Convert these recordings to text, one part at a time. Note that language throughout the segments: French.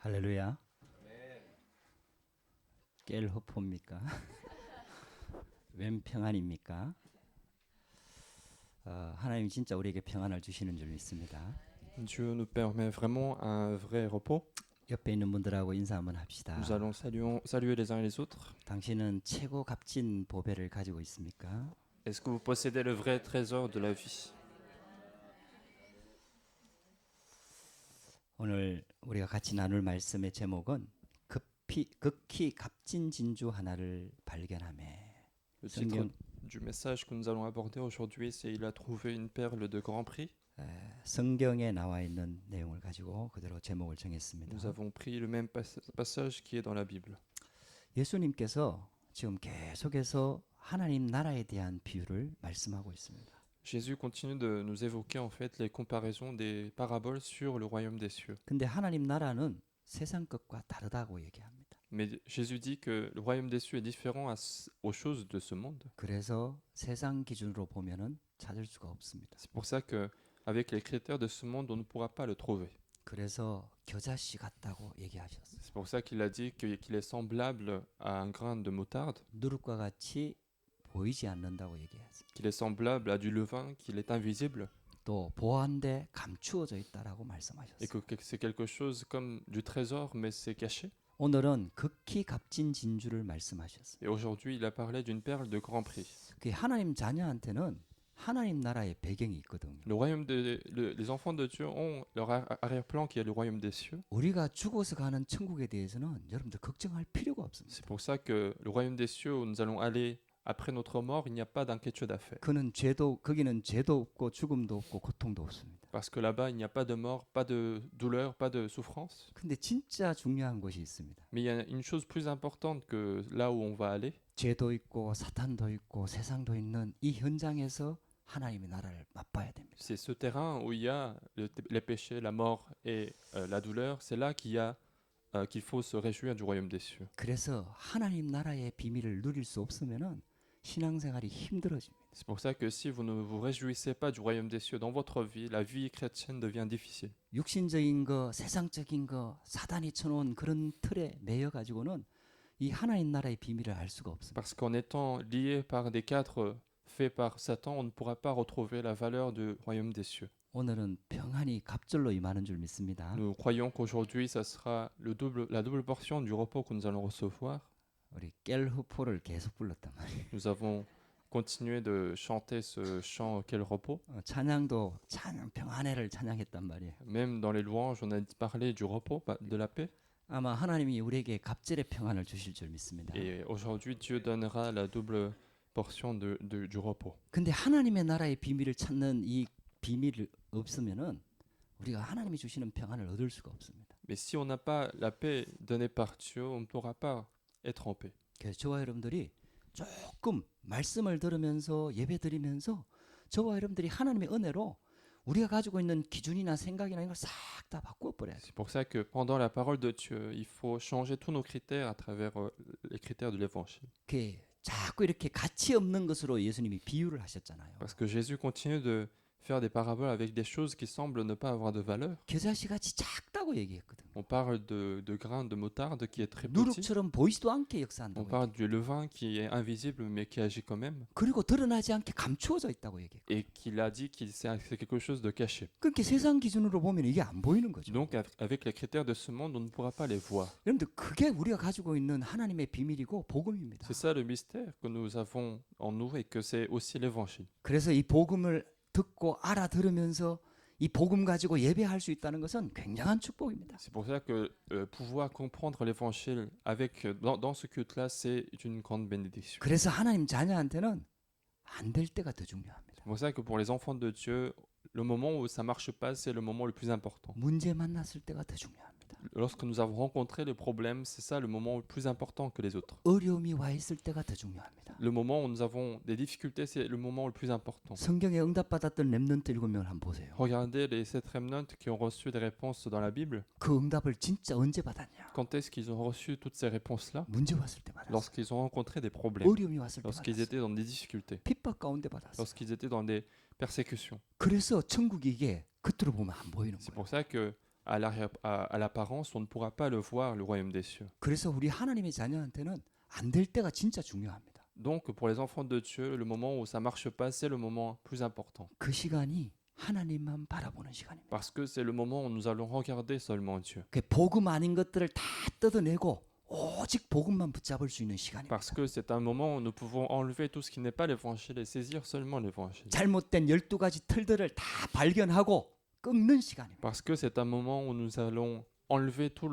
할렐루야. 깰 허포입니까? 웬 평안입니까? 하나님 진짜 우리에게 평안을 주시는 줄 믿습니다. Dieu nous permet vraiment un vrai repos. 옆에 있는 분들하고 인사 한번 합시다. Nous allons saluer les uns et les autres. 당신은 최고 값진 보배를 가지고 있습니까? Est-ce que vous possédez le vrai trésor de la vie? 오늘 우리가 같이 나눌 말씀의 제목은 극히 값진 진주 하나를 발견하매. Le titre du message que nous allons aborder aujourd'hui, c'est Il a trouvé une perle de grand prix. 성경에 나와 있는 내용을 가지고 그대로 제목을 정했습니다. Nous avons pris le même passage qui est dans la Bible. 예수님께서 지금 계속해서 하나님 나라에 대한 비유를 말씀하고 있습니다. Jésus continue de nous évoquer en fait les comparaisons des paraboles sur le royaume des cieux. 근데 하나님 나라는 세상 것과 다르다고 얘기합니다. Mais Jésus dit que le royaume des cieux est différent aux choses de ce monde. 그래서 세상 기준으로 보면은 찾을 수가 없습니다. C'est pour ça que avec les critères de ce monde, on ne pourra pas le trouver. 그래서 겨자씨 같다고 얘기하셨어요. C'est pour ça qu'il a dit qu'il est semblable à un grain de moutarde, 누룩과 같이 보이지 않는다고 얘기하죠. qu'il est semblable à du levain, qu'il est invisible, 또 보한데 감추어져 있다라고 et 말씀하셨어요. que c'est quelque chose comme du trésor, mais c'est caché. 오늘은 극히 값진 진주를 말씀하셨어요. Et aujourd'hui, il a parlé d'une perle de grand prix. 그 하나님 자녀한테는 하나님 나라의 배경이 있거든요. Les enfants de Dieu ont leur arrière-plan qui est le royaume des cieux. 우리가 죽어서 가는 천국에 대해서는 여러분들 걱정할 필요가 없습니다. C'est pour ça que le royaume des cieux où nous allons aller après notre mort, il n'y a pas d'inquiétude à faire. 거기는 죄도 없고 죽음도 없고 고통도 없습니다. Parce que là-bas, il n'y a pas de mort, pas de douleur, pas de souffrance. 근데 진짜 중요한 것이 있습니다. Mais il y a une chose plus importante que là où on va aller. 죄도 있고 사탄도 있고 세상도 있는 이 현장에서 하나님의 나라를 맛봐야 됩니다. C'est ce terrain où il y a les péchés, la mort et la douleur. C'est là qu'il faut se réjouir du royaume des cieux. 그래서 하나님 나라의 비밀을 누릴 수 없으면은 신앙생활이 힘들어집니다. C'est pour ça que si vous ne vous réjouissez pas du royaume des cieux dans votre vie, la vie chrétienne devient difficile. 육신적인 거, 세상적인 거, 사단이 쳐놓은 그런 틀에 매여 가지고는 이 하나님 나라의 비밀을 알 수가 없습니다. Parce qu'en étant lié par des cadres faits par Satan, on ne pourra pas retrouver la valeur du royaume des cieux. 오늘은 평안이 갑절로 임하는 줄 믿습니다. Nous croyons qu'aujourd'hui, ça sera la double portion du repos que nous allons recevoir. 우리 깰후포를 계속 불렀단 말이에요. Nous avons continué de chanter ce chant Quel repos. 찬양도 찬양 평안해를 찬양했단 말이에요. Même dans les louanges, on a parlé du repos, de la paix. 아마 하나님이 우리에게 갑절의 평안을 주실 줄 믿습니다. Et aujourd'hui, Dieu donnera la double portion du repos. 근데 하나님의 나라의 비밀을 찾는 이 비밀이 없으면은 우리가 하나님이 주시는 평안을 얻을 수가 없습니다. Mais si on n'a pas la paix donnée par Dieu, on ne pourra pas être en paix. 그래서 저와 여러분들이 조금 말씀을 들으면서 예배드리면서 저와 여러분들이 하나님의 은혜로 우리가 가지고 있는 기준이나 생각이나 이걸 싹 다 바꾸어 버려야 돼요. C'est pour ça que pendant la parole de Dieu, il faut changer tous nos critères à travers les critères de l'évangile. 자꾸 이렇게 가치 없는 것으로 예수님이 비유를 하셨잖아요. Parce que Jésus continue de faire des paraboles avec des choses qui semblent ne pas avoir de valeur. 겨자씨 같이 작다고 얘기했거든요. On parle de grains de moutarde qui est très petit. 누룩처럼 보이지도 않게 On 역사한다고. parle du levain qui est invisible mais qui agit quand même. 그리고 드러나지 않게 감추어져 있다고 얘기했고. Et qu'il a dit qu'il c'est quelque chose de caché. 그러니까 세상 기준으로 보면 이게 안 보이는 거죠. Donc avec les critères de ce monde, on ne pourra pas les voir. 여러분들 그게 우리가 가지고 있는 하나님의 비밀이고 복음입니다. C'est ça le mystère que nous avons en nous et que c'est aussi l'évangile. 그래서 이 복음을 듣고 알아들으면서 이 복음 가지고 예배할 수 있다는 것은 굉장한 축복입니다. C'est pour ça que pouvoir comprendre l'évangile avec dans ce culte-là, c'est une grande bénédiction. 그래서 하나님 자녀한테는 안 될 때가 더 중요합니다. C'est pour ça que pour les enfants de Dieu, le moment où ça marche pas, c'est le moment le plus important. 문제 만났을 때가 더 중요합니다. Lorsque nous avons rencontré les problèmes, c'est ça le moment le plus important que les autres. 어려움이 와 있을 때가 더 중요합니다. Le moment où nous avons des difficultés, c'est le moment le plus important. 성경에 응답받았던 렘넌트 7명을 한번 보세요. Regardez les 7 remnants qui ont reçu des réponses dans la Bible. 그 응답을 진짜 언제 받았냐? Quand est-ce qu'ils ont reçu toutes ces réponses-là? 문제 왔을 때 받았어요. Lorsqu'ils ont rencontré des problèmes, 어려움이 왔을 때 lorsqu'ils 받았어요. étaient dans des difficultés, 핍박 가운데 받았어요. lorsqu'ils étaient dans des persécutions. 그래서 천국이 이게 겉으로 보면 안 보이는 C'est 거예요. pour ça que à l'apparence, on ne pourra pas le voir, le royaume des cieux. 그래서 우리 하나님의 자녀한테는 안 될 때가 진짜 중요합니다. Donc, pour les enfants de Dieu, le moment où ça marche pas, c'est le moment plus important. 그 시간이 하나님만 바라보는 시간입니다. Parce que c'est le moment où nous allons regarder seulement Dieu. 그 복음 아닌 것들을 다 뜯어내고 오직 복음만 붙잡을 수 있는 시간입니다. Parce que c'est un moment où nous pouvons enlever tout ce qui n'est pas l'évangile et saisir seulement l'évangile. 잘못된 12가지 틀들을 다 발견하고 꺾는 시간입니다. Parce que c'est un moment où nous allons enlever tout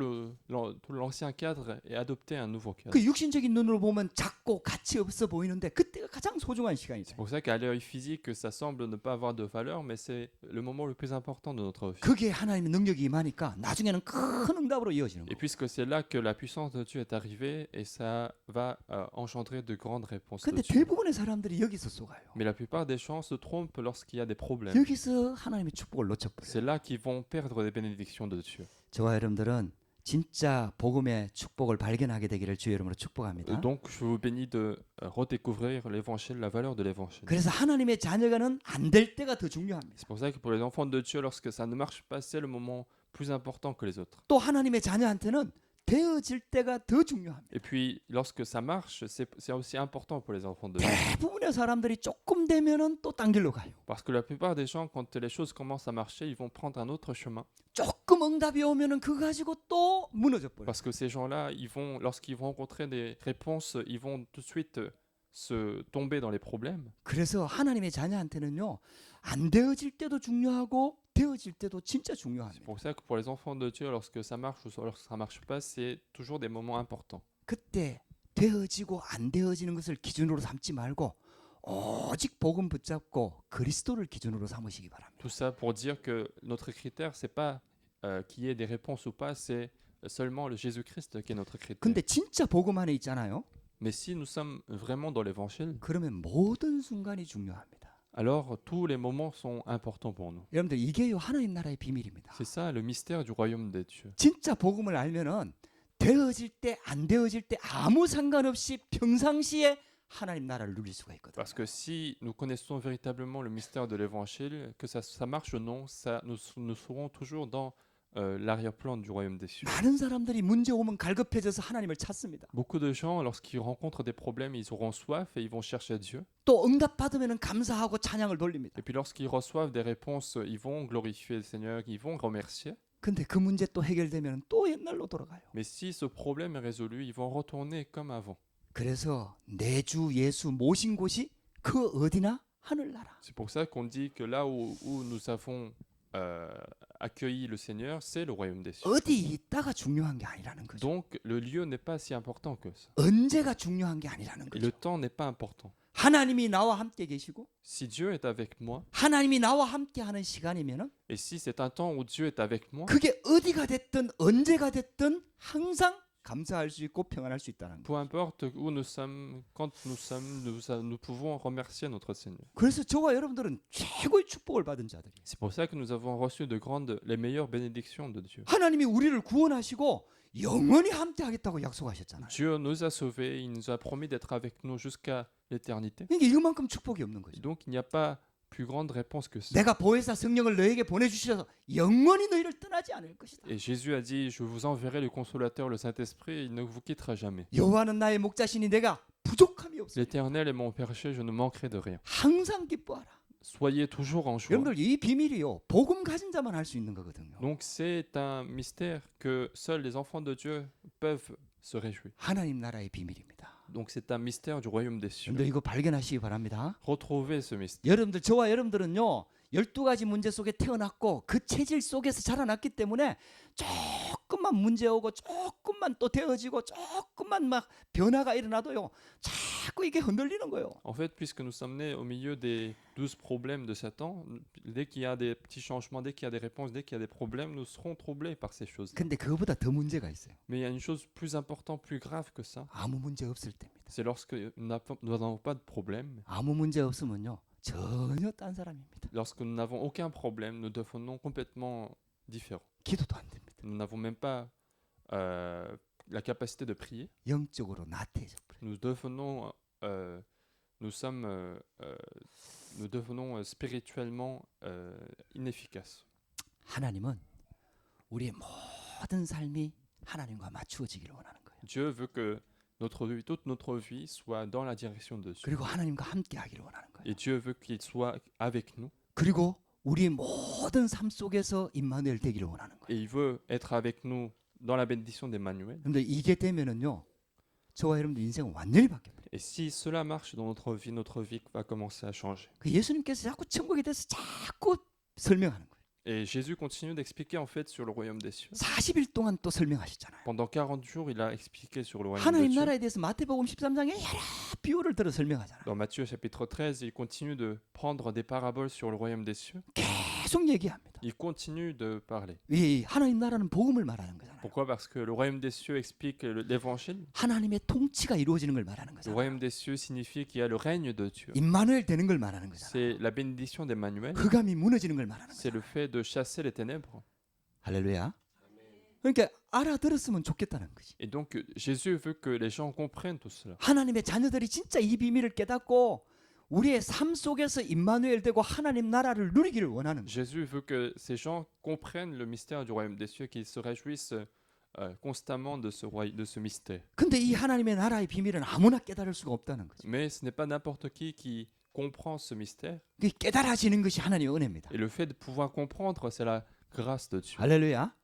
l'ancien cadre et adopter un nouveau cadre. 그 육신적인 눈으로 보면 작고 가치 없어 보이는데 그때가 가장 소중한 시간이죠. C'est pour ça qu'à l'œil physique, ça semble ne pas avoir de valeur, mais c'est le moment le plus important de notre vie. 그게 하나님의 능력이 임하니까 나중에는 큰 응답으로 이어지는 Et 거예요. puisque c'est là que la puissance de Dieu est arrivée, et ça va engendrer de grandes réponses de 근데 Dieu. 대부분의 사람들이 여기서 속아요. Mais la plupart des gens se trompent lorsqu'il y a des problèmes. 여기서 하나님의 축복을 놓쳐버려요. C'est là qu'ils vont perdre les bénédictions de Dieu. 저와 여러분들은 진짜 복음의 축복을 발견하게 되기를 주의 이름으로 축복합니다. Donc, je vous bénis de redécouvrir l'évangile, la valeur de l'évangile. 그래서 하나님의 자녀가는 안 될 때가 더 중요합니다. C'est pour ça que pour les enfants de Dieu, lorsque ça ne marche pas, c'est le moment plus important que les autres. 또 하나님의 자녀한테는 되어질 때가 더 중요합니다. Et puis, lorsque ça marche, c'est aussi important pour les enfants de Dieu. 대부분의 사람들이 조금 되면은 또 딴 길로 가요. Parce que la plupart des gens, quand les choses commencent à marcher, ils vont prendre un autre chemin. 조금 응답이 오면은 그거 가지고 또 무너져 버려요. Parce que ces gens-là, lorsqu'ils vont rencontrer des réponses, ils vont tout de suite se tomber dans les problèmes. 그래서 하나님의 자녀한테는요, 안 되어질 때도 중요하고 되어질 때도 진짜 C'est 중요합니다. pour ça que pour les enfants de Dieu, lorsque ça marche ou lorsque ça marche pas, c'est toujours des moments importants. 그때 되어지고 안 되어지는 것을 기준으로 삼지 말고 오직 복음 붙잡고 그리스도를 기준으로 삼으시기 바랍니다. Tout ça pour dire que notre critère, c'est pas qu'il y ait des réponses ou pas, c'est seulement le Jésus-Christ qui est notre critère. 근데 진짜 복음 안에 있잖아요. Mais si nous sommes vraiment dans l'évangile, 그러면 모든 순간이 중요합니다. alors tous les moments sont importants pour nous. 여러분들 이게요 하나님 나라의 비밀입니다. C'est ça le mystère du royaume des dieux. 진짜 복음을 알면은 되어질 때 안 되어질 때 아무 상관없이 평상시에 하나님 나라를 누릴 수가 있거든요. Parce que si nous connaissons véritablement le mystère de l'évangile, que ça marche ou non, nous serons toujours dans l'arrière-plan du royaume des cieux. 많은 사람들이 문제 오면 갈급해져서 하나님을 찾습니다. Beaucoup de gens, lorsqu'ils rencontrent des problèmes, ils auront soif et ils vont chercher Dieu. 또 응답 받으면은 감사하고 찬양을 돌립니다. Et puis lorsqu'ils reçoivent des réponses, ils vont glorifier le Seigneur, ils vont remercier. 근데 그 문제 또 해결되면 또 옛날로 돌아가요. Mais si ce problème est résolu, ils vont retourner comme avant. 그래서 내 주 예수 모신 곳이 그 어디나 하늘나라. C'est pour ça qu'on dit que là où nous avons accueilli le Seigneur, c'est le royaume des cieux. 어디 있다가 중요한 게 아니라는 거죠. Donc le lieu n'est pas si important que ça. 언제가 중요한 게 아니라는 Et le 거죠. temps n'est pas important. 하나님이 나와 함께 계시고 Si Dieu est avec moi, 하나님이 나와 함께 하는 시간이면은 et si c'est un temps où Dieu est avec moi, 그게 어디가 됐든 언제가 됐든 항상 감사할 수 있고 평안할 수 있다는 거. peu importe où nous sommes, quand nous sommes, nous pouvons remercier notre Seigneur. 그래서 저와 여러분들은 최고의 축복을 받은 자들이에요. C'est pour ça que nous avons reçu les meilleures bénédictions de Dieu. 하나님이 우리를 구원하시고 영원히 함께 하겠다고 약속하셨잖아요. Dieu nous a sauvés, il nous a promis d'être avec nous jusqu'à l'éternité. 그러니까 이만큼 축복이 없는 Et 거죠. donc il n'y a pas plus grande réponse que ça. 내가 보혜사 성령을 너에게 보내주셔서 영원히 너희를 떠나지 않을 것이다. Et Jésus a dit, je vous enverrai le consolateur, le Saint-Esprit, il ne vous quittera jamais. 여호와는 나의 목자시니 내가 부족함이 없으리라. L'Éternel est mon berger, je ne manquerai de rien. 항상 기뻐하라. Soyez toujours en joie. 여러분들 이 비밀이요 복음 가진 자만 할 수 있는 거거든요. Donc c'est un mystère que seuls les enfants de Dieu peuvent se réjouir. 하나님 나라의 비밀입니다. Donc c'est un mystère du royaume des cieux. 여러분들 이거 발견하시기 바랍니다. Retrouvez ce mystère. 여러분들 저와 여러분들은요 12가지 문제 속에 태어났고 그 체질 속에서 자라났기 때문에 조금만 문제 오고 조금만 또 되어지고 조금만 막 변화가 일어나도요 자꾸 이게 흔들리는 거예요. En fait, puisque nous sommes nés au milieu des 12 problèmes de Satan, dès qu'il y a des petits changements, dès qu'il y a des réponses, dès qu'il y a des problèmes, nous serons troublés par ces choses. 근데 그거보다 더 문제가 있어요. Mais il y a une chose plus importante, plus grave que ça, 아무 문제 없을 때입니다. c'est lorsque nous n'avons pas de problème. 아무 문제 없으면요 전혀 딴 사람입니다. Lorsque nous n'avons aucun problème, nous devenons complètement différents. 기도도 안 됩니다. Nous n'avons même pas la capacité de prier. 영적으로 나태해져 버려요. Nous devenons, nous devenons spirituellement inefficaces. 하나님은 우리의 모든 삶이 하나님과 맞추어지기를 원하는 거예요. Dieu veut que notre vie, toute notre vie soit dans la direction de Dieu. 그리고 하나님과 함께 하기를 원하는 거예요. Et Dieu veut qu'il soit avec nous. 그리고 우리의 모든 삶 속에서 임마누엘 되기를 원하는 Et 거예요. il veut être avec nous dans la bénédiction d'Emmanuel. 근데 이게 되면은요, 저와 여러분들 인생은 완전히 바뀝니다. Et si cela marche dans notre vie va commencer à changer. 그 예수님께서 자꾸 천국에 대해서 자꾸 설명하는 거예요. Et Jésus continue d'expliquer en fait sur le royaume des cieux. 40일 동안 또 설명하셨잖아요. Pendant 40 jours, il a expliqué sur le royaume des 하나님 cieux. 나라에 대해서 마태복음 13장에 여러 비유를 들어 설명하잖아요. Dans Matthieu chapitre 13, il continue de prendre des paraboles sur le royaume des cieux. 계속 얘기합니다. Il continue de parler. 이 하나님 나라는 복음을 말하는 거잖아요. Pourquoi? Parce que le royaume des cieux explique l'évangile. 하나님의 통치가 이루어지는 걸 말하는 Le 거잖아요. royaume des cieux signifie qu'il y a le règne de Dieu. 임마누엘 되는 걸 말하는 거잖아요. C'est la bénédiction d'Emmanuel. 흑암이 무너지는 걸 말하는 C'est 거잖아요. le fait de chasser les ténèbres. 할렐루야. 그러니까 알아들었으면 좋겠다는 거지. Et donc Jésus veut que les gens comprennent tout cela. 하나님의 자녀들이 진짜 이 비밀을 깨닫고 우리의 삶 속에서 임마누엘 되고 하나님 나라를 누리기를 원하는 거예요. Jésus veut que ces gens comprennent le mystère du royaume des cieux, qu'ils se réjouissent constamment de ce mystère. 근데 이 하나님의 나라의 비밀은 아무나 깨달을 수가 없다는 거죠. Mais ce n'est pas n'importe qui comprend ce mystère. 그 깨달아지는 것이 하나님의 은혜입니다. Et le fait de pouvoir comprendre, c'est la grâce de Dieu. 할렐루야.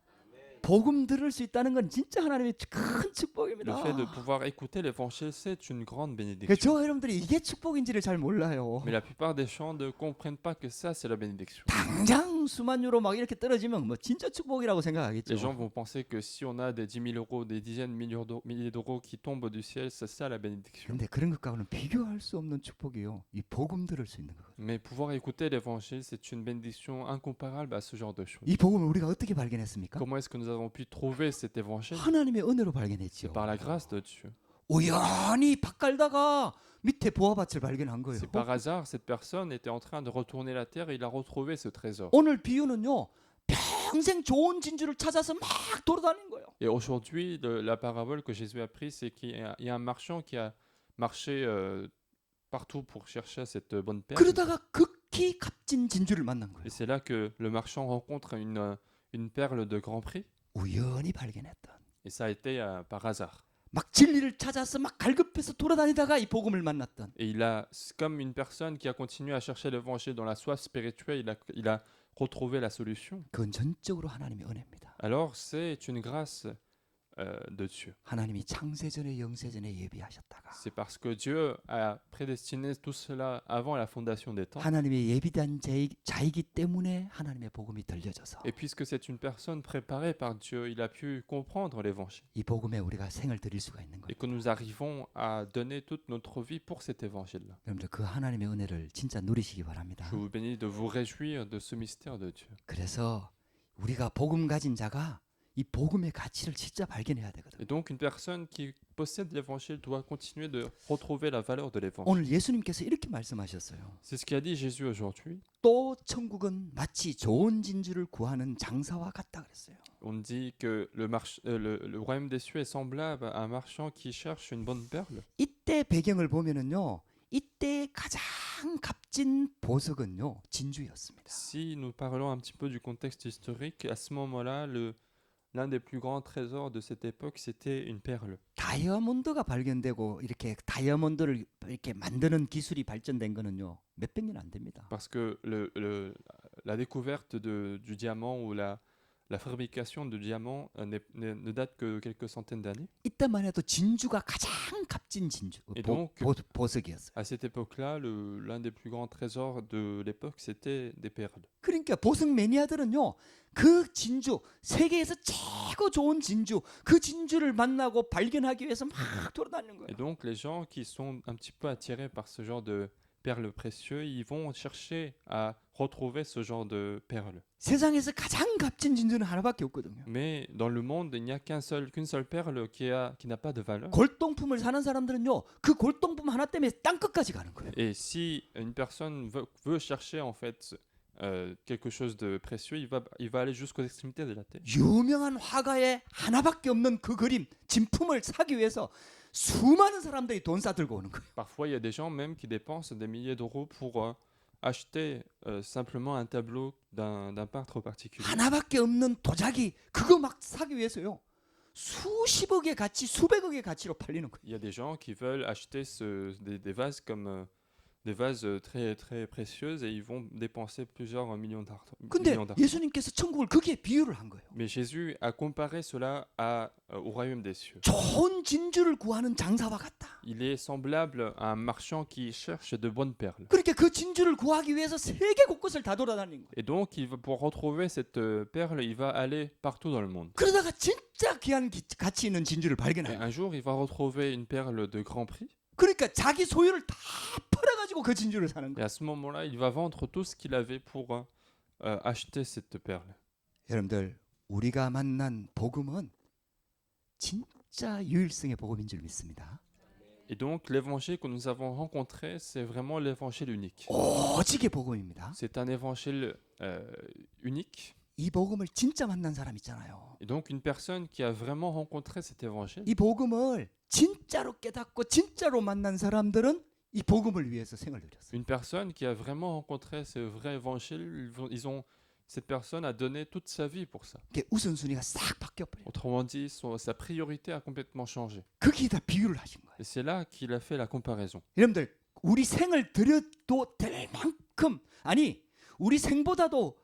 복음 들을 수 있다는 건 진짜 하나님의 큰 Le 축복입니다. fait de pouvoir écouter l'évangile, c'est une grande 그 bénédiction. 저와 여러분들이 이게 축복인지를 잘 몰라요. Mais la plupart des gens ne comprennent pas que ça, c'est la bénédiction. 당장 수만 유로 막 이렇게 떨어지면 뭐 진짜 축복이라고 Les gens 생각하겠죠. vont penser que si on a des 10 000 euros, des dizaines de milliers d'euros qui tombent du ciel, c'est ça la bénédiction. 근데 그런 것과는 비교할 수 없는 축복이요. 이 복음 들을 수 있는 거예요. Mais pouvoir écouter l'évangile, c'est une bénédiction incomparable à ce genre de choses. 이 복음을 우리가 어떻게 발견했습니까? Comment est-ce que nous avons pu trouver cet évangile? 하나님의 은혜로 발견했죠. Par la grâce de Dieu. 우연히 밭 갈다가 밑에 보화밭을 발견한 거예요. C'est par hasard, cette personne était en train de retourner la terre et il a retrouvé ce trésor. 오늘 비유는요. 평생 좋은 진주를 찾아서 막 돌아다닌 거예요. Et aujourd'hui, la parabole que Jésus a prise, c'est qu'il y a un marchand qui a marché partout pour chercher cette bonne perle. 그러다가 극히 값진 진주를 만난 거예요. Et c'est là que le marchand rencontre une perle de grand prix. 우연히 발견했던. Et ça a été par hasard. 막 진리를 찾아서 막 갈급해서 돌아다니다가 이 복음을 만났던. Et c'est comme une personne qui a continué à chercher l'évangile dans la soif spirituelle, il a retrouvé la solution. 그건 전적으로 하나님의 은혜입니다. Alors c'est une grâce de Dieu. 하나님이 창세전에 영세전에 예비하셨다가 C'est parce que Dieu a prédestiné tout cela avant la fondation des temps. 하나님의 예비된 자이기 때문에 하나님의 복음이 들려져서 Et puisque c'est une personne préparée par Dieu, il a pu comprendre l'évangile. 이 복음에 우리가 생을 드릴 수가 있는 Et 거예요. que nous arrivons à donner toute notre vie pour cet évangile-là. 여러분들 그 하나님의 은혜를 진짜 누리시기 바랍니다. Je vous bénis de vous réjouir de ce mystère de Dieu. 그래서 우리가 복음 가진 자가 이 복음의 가치를 진짜 발견해야 되거든요. Et donc une personne qui possède l'évangile doit continuer de retrouver la valeur de l'évangile. 오늘 예수님께서 이렇게 말씀하셨어요. C'est ce qu'a dit Jésus aujourd'hui. 또 천국은 마치 좋은 진주를 구하는 장사와 같다 그랬어요. On dit que le royaume des cieux est semblable à un marchand qui cherche une bonne perle. 이때 배경을 보면은요. 이때 가장 값진 보석은요. 진주였습니다. Si nous parlons un petit peu du contexte historique, à ce moment-là, l'un des plus grands trésors de cette époque, c'était une perle. 다이아몬드가 발견되고 이렇게 다이아몬드를 이렇게 만드는 기술이 발전된 거는요. 몇백 년 안 됩니다. Parce que la découverte du diamant ou la fabrication du diamant ne date que quelques centaines d'années. 이때만 해도 진주가 가장 값진 진주, Et donc, 보석이었어요. à cette époque-là, l'un des plus grands trésors de l'époque, c'était des perles. 그러니까 보석 매니아들은요. 그 진주, 세계에서 최고 좋은 진주, 그 진주를 만나고 발견하기 위해서 막 돌아다니는 거예요. Et donc, les gens qui sont un petit peu attirés par ce genre de perles précieuses, ils vont chercher à retrouver ce genre de perles. 세상에서 가장 값진 진주는 하나밖에 없거든요. Mais dans le monde, il n'y a qu'une seule perle qui n'a pas de valeur. 골동품을 사는 사람들은요. 그 골동품 하나 때문에 땅 끝까지 가는 거예요. Et si une personne veut chercher en fait quelque chose de précieux, il va aller jusqu'aux extrémités de la terre. 유명한 화가의 하나밖에 없는 그 그림, 진품을 사기 위해서 수많은 사람들이 돈 싸들고 오는 거예요. Parfois, il y a des gens même qui dépensent des milliers d'euros pour acheter simplement un tableau d'un peintre particulier. 하나밖에 없는 도자기 그거 막 사기 위해서요. 수십억의 가치, 수백억의 가치로 팔리는 거예요. Il y a des gens qui veulent acheter des vases comme des vases très, très précieux et ils vont dépenser plusieurs millions 근데 d'argent. 예수님께서 천국을 거기에 비유를 한 거예요. Mais Jésus a comparé cela au royaume des cieux. 좋은 진주를 구하는 장사와 같다. Il est semblable à un marchand qui cherche de bonnes perles. 그렇게 그 진주를 구하기 위해서 세계 곳곳을 다 돌아다니는 거예요. Et donc, pour retrouver cette perle, il va aller partout dans le monde. 그러다가 진짜 귀한 가치 있는 진주를 Et 발견해요. un jour, il va retrouver une perle de grand prix. 그러니까 자기 소유를 다 팔아가지고 그 진주를 사는 Et 거예요. à ce moment-là, il va vendre tout ce qu'il avait pour acheter cette perle. 여러분들 우리가 만난 복음은 진짜 유일성의 복음인 줄 믿습니다. Et donc, l'évangile que nous avons rencontré, c'est vraiment l'évangile unique. 오직의 복음입니다. C'est un évangile unique. 이 복음을 진짜 만난 사람 있잖아요. Et donc, une personne qui a vraiment rencontré cet évangile, 이 복음을 진짜로 깨닫고 진짜로 만난 사람들은 이 복음을 위해서 생을 들였어요. une personne qui a vraiment rencontré ce vrai évangile, cette personne a donné toute sa vie pour ça. 이게 우선순위가 싹 바뀌어버려요. Autrement dit, sa priorité a complètement changé. 거기에다 비유를 하신 거예요. Et c'est là qu'il a fait la comparaison. 여러분들 우리 생을 들여도 될 만큼 아니 우리 생보다도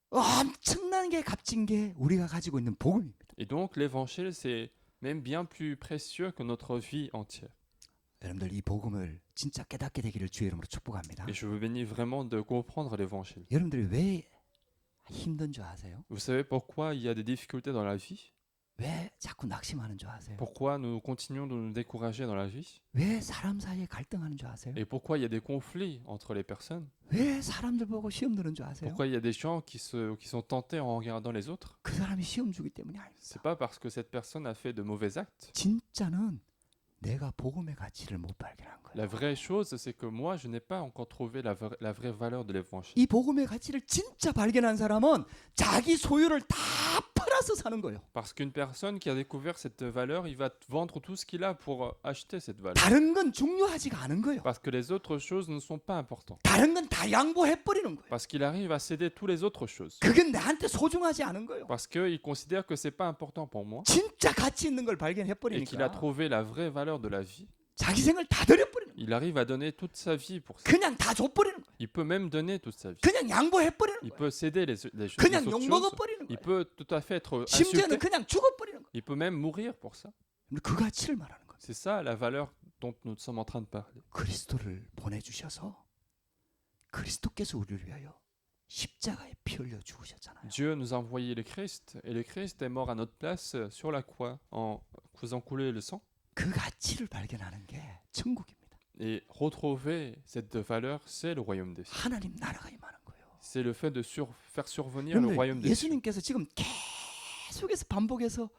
엄청난 게 값진 게 우리가 가지고 있는 복음입니다. Et donc, l'évangile, c'est même bien plus précieux que notre vie entière. 여러분들 이 복음을 진짜 깨닫게 되기를 주의 이름으로 축복합니다. Et je veux bénir vraiment de comprendre l'évangile. 여러분들이 왜 힘든 줄 아세요? Vous savez pourquoi il y a des difficultés dans la vie? 왜 자꾸 낙심하는 줄 아세요? Pourquoi nous continuons de nous décourager dans la vie? 왜 사람 사이에 갈등하는 줄 아세요? Et pourquoi il y a des conflits entre les personnes? 왜 사람들 보고 시험 드는 줄 아세요? Pourquoi il y a des gens qui sont tentés en regardant les autres? 그 사람이 시험 주기 때문이 아닙니다. C'est pas parce que cette personne a fait de mauvais actes. 진짜는 내가 복음의 가치를 못 발견한 거예요. La vraie chose, c'est que moi, je n'ai pas encore trouvé la vraie valeur de l'évangile. 이 복음의 가치를 진짜 발견한 사람은 자기 소유를 다 팔아서 사는 거예요. Parce qu'une personne qui a découvert cette valeur, il va vendre tout ce qu'il a pour acheter cette valeur. 다른 건 중요하지가 않은 거예요. Parce que les autres choses ne sont pas importantes. 다른 건 다 양보해 버리는 거예요. Parce qu'il arrive à céder toutes les autres choses. 그건 나한테 소중하지 않은 거예요. Parce qu'il considère que c'est pas important pour moi. 진짜 가치 있는 걸 발견해 Et qu'il a 버리니까 trouvé la vraie valeur de la vie. 자기 생을 다 들여 버리는 거예요. Il arrive à donner toute sa vie pour ça. 그냥 다 줘 버리는 거예요. Il peut même donner toute sa vie. 그냥 양보해 버리는 Il 거예요. peut céder les 그냥 autres 욕 먹어 choses. 버리는 Il 거예요. peut tout à fait être 심지어는 insulté. 그냥 죽어 버리는 거예요. Il peut même mourir pour ça. 그 가치를 말하는 거예요. C'est ça la valeur dont nous sommes en train de parler. 그리스도를 보내 주셔서 그리스도께서 우리를 위하여 십자가에 피 흘려 죽으셨잖아요. Dieu nous a envoyé le Christ et le Christ est mort à notre place sur la croix en faisant couler le sang. 그 가치를 발견하는 게 천국입니다. Et retrouver cette valeur, c'est le royaume des cieux. 하나님 나라가 임하는 거예요. C'est le fait de faire survenir le royaume 여러분들 des cieux. 예수님께서 지금 계속해서 반복해서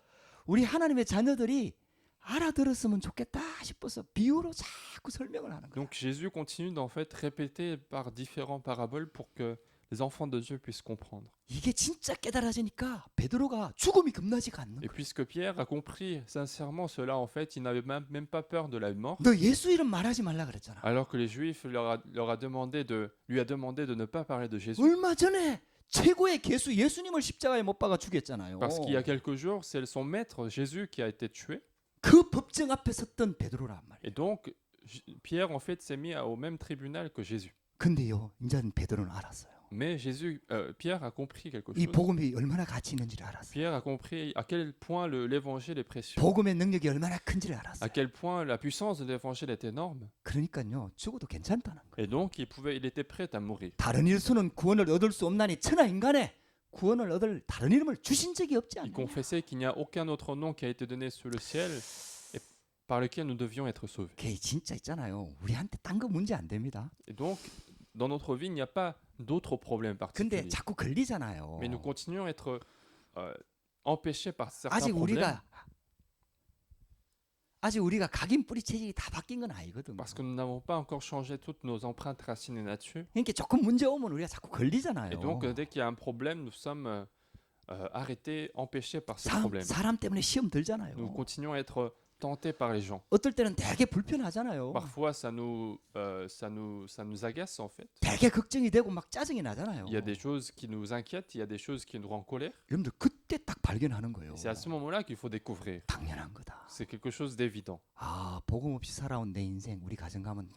우리 하나님의 자녀들이 알아들었으면 좋겠다 싶어서 비유로 자꾸 설명을 하는 거예요. Donc Jésus continue d'en fait répéter par différentes paraboles pour que les enfants de Dieu puissent comprendre. 이게 진짜 깨달아지니까 베드로가 죽음이 겁나지가 않는 Et 거예요. puisque Pierre a compris sincèrement cela, en fait, il n'avait même pas peur de la mort, 너 예수 이름 말하지 말라 그랬잖아. alors que les Juifs lui a demandé de ne pas parler de Jésus. 얼마 전에 최고의 개수 예수님을 십자가에 못 박아 죽였잖아요. Parce qu'il y a quelques jours, c'est son maître Jésus qui a été tué. 그 법정 앞에 섰던 베드로란 말이에요. Et donc, Pierre, en fait, s'est mis au même tribunal que Jésus. 근데요, 이제는 베드로는 알았어요. Mais Pierre a compris quelque 이 chose. 복음이 얼마나 가치 있는지를 알았어요. Pierre a compris à quel point l'évangile est précieux, 복음의 능력이 얼마나 큰지를 à 알았어요. quel point la puissance de l'évangile est énorme. 그러니까요, 죽어도 괜찮다는 거예요. Et donc, il était prêt à mourir. 다른 일수는 구원을 얻을 수 없나니 천하 인간에 구원을 얻을 다른 이름을 주신 적이 없지 Il 않느냐. confessait qu'il n'y a aucun autre nom qui a été donné sous le ciel et par lequel nous devions être sauvés. 그게 진짜 있잖아요. 우리한테 딴 거 문제 안 됩니다. Et donc, dans notre vie, il n'y a pas d'autres problèmes 근데 particuliers. 자꾸 걸리잖아요. Mais nous continuons à être empêchés par certains 아직 problèmes 우리가 각인 뿌리 체질이 다 바뀐 건 아니거든요. parce que nous n'avons pas encore changé toutes nos empreintes racines et nature. 그러니까 조금 문제 오면 우리가 자꾸 걸리잖아요. Et donc, dès qu'il y a un problème, nous sommes arrêtés, empêchés par ce problème. 사람 때문에 시험 들잖아요. Nous continuons à être tentés par les gens. 어떨 때는 되게 불편하잖아요. Parfois, ça nous agace en fait. 되게 걱정이 되고 막 짜증이 나잖아요. Il y a des choses qui nous inquiètent, il y a des choses qui nous rendent colère. 여러분들 그때 딱 발견하는 거예요. Et c'est à ce moment-là qu'il faut découvrir. 당연한 거다. C'est quelque chose d'évident. 아, 복음 없이 살아온 내 인생, 우리 가정 가면